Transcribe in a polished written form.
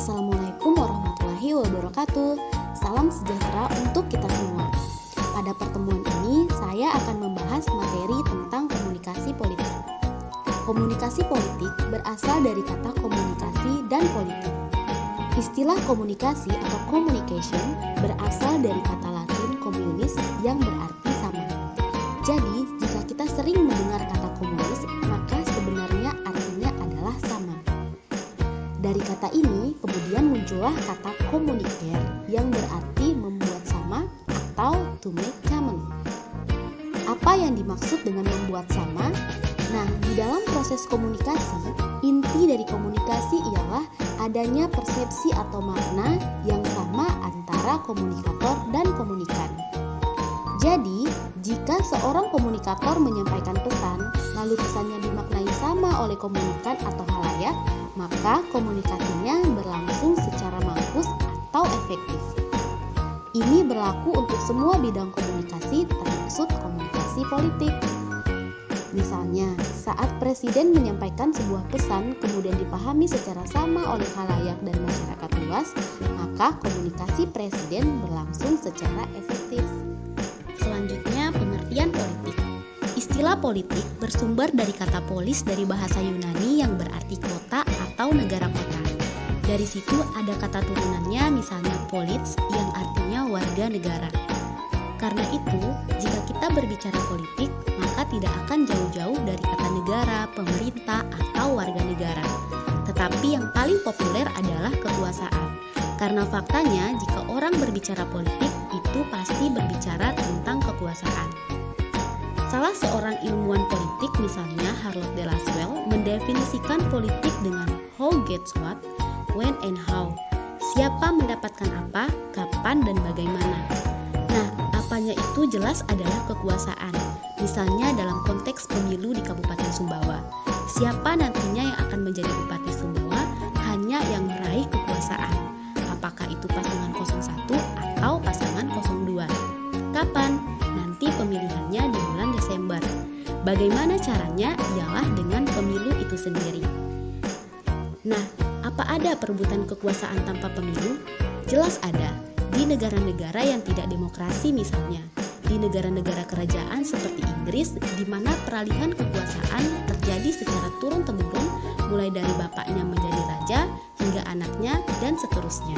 Assalamualaikum warahmatullahi wabarakatuh. Salam sejahtera untuk kita semua. Pada pertemuan ini, saya akan membahas materi tentang komunikasi politik. Komunikasi politik berasal dari kata komunikasi dan politik. Istilah komunikasi atau communication berasal dari kata Latin communis yang berarti sama. Jadi, jika kita sering mendengar kata komunis, maka sebenarnya artinya adalah sama. Dari kata ini, kemudian muncullah kata communicare yang berarti membuat sama atau to make common. Apa yang dimaksud dengan membuat sama? Nah, di dalam proses komunikasi, inti dari komunikasi ialah adanya persepsi atau makna yang sama antara komunikator dan komunikan. Jadi, jika seorang komunikator menyampaikan pesan, lalu pesannya dimaknai sama oleh komunikan atau halayak, maka komunikasinya berlangsung secara mampus atau efektif. Ini berlaku untuk semua bidang komunikasi, termasuk komunikasi politik. Misalnya, saat presiden menyampaikan sebuah pesan kemudian dipahami secara sama oleh halayak dan masyarakat luas, maka komunikasi presiden berlangsung secara efektif. Selanjutnya, pengertian politik. Istilah politik bersumber dari kata polis dari bahasa Yunani yang berarti kota atau negara kota. Dari situ ada kata turunannya, misalnya polits yang artinya warga negara. Karena itu, jika kita berbicara politik, maka tidak akan jauh-jauh dari kata negara, pemerintah, atau warga negara. Tetapi yang paling populer adalah kekuasaan. Karena faktanya, jika orang berbicara politik, itu pasti berbicara tentang kekuasaan. Salah seorang ilmuwan politik, misalnya Charlotte de Lasswell, mendefinisikan politik dengan who gets what, when and how. Siapa mendapatkan apa, kapan, dan bagaimana. Nah, apanya itu jelas adalah kekuasaan. Misalnya dalam konteks pemilu di Kabupaten Sumbawa. Siapa nantinya yang akan menjadi Bupati Sumbawa hanya yang meraih kekuasaan. Apakah itu pasangan 01 atau pasangan 02? Kapan? Nanti pemilihannya di bulan Desember. Bagaimana caranya? Ialah dengan pemilu itu sendiri. Nah, apa ada perebutan kekuasaan tanpa pemilu? Jelas ada. Di negara-negara yang tidak demokrasi misalnya. Di negara-negara kerajaan seperti Inggris, di mana peralihan kekuasaan terjadi secara turun-temurun, mulai dari bapaknya menjadi raja hingga anaknya dan seterusnya.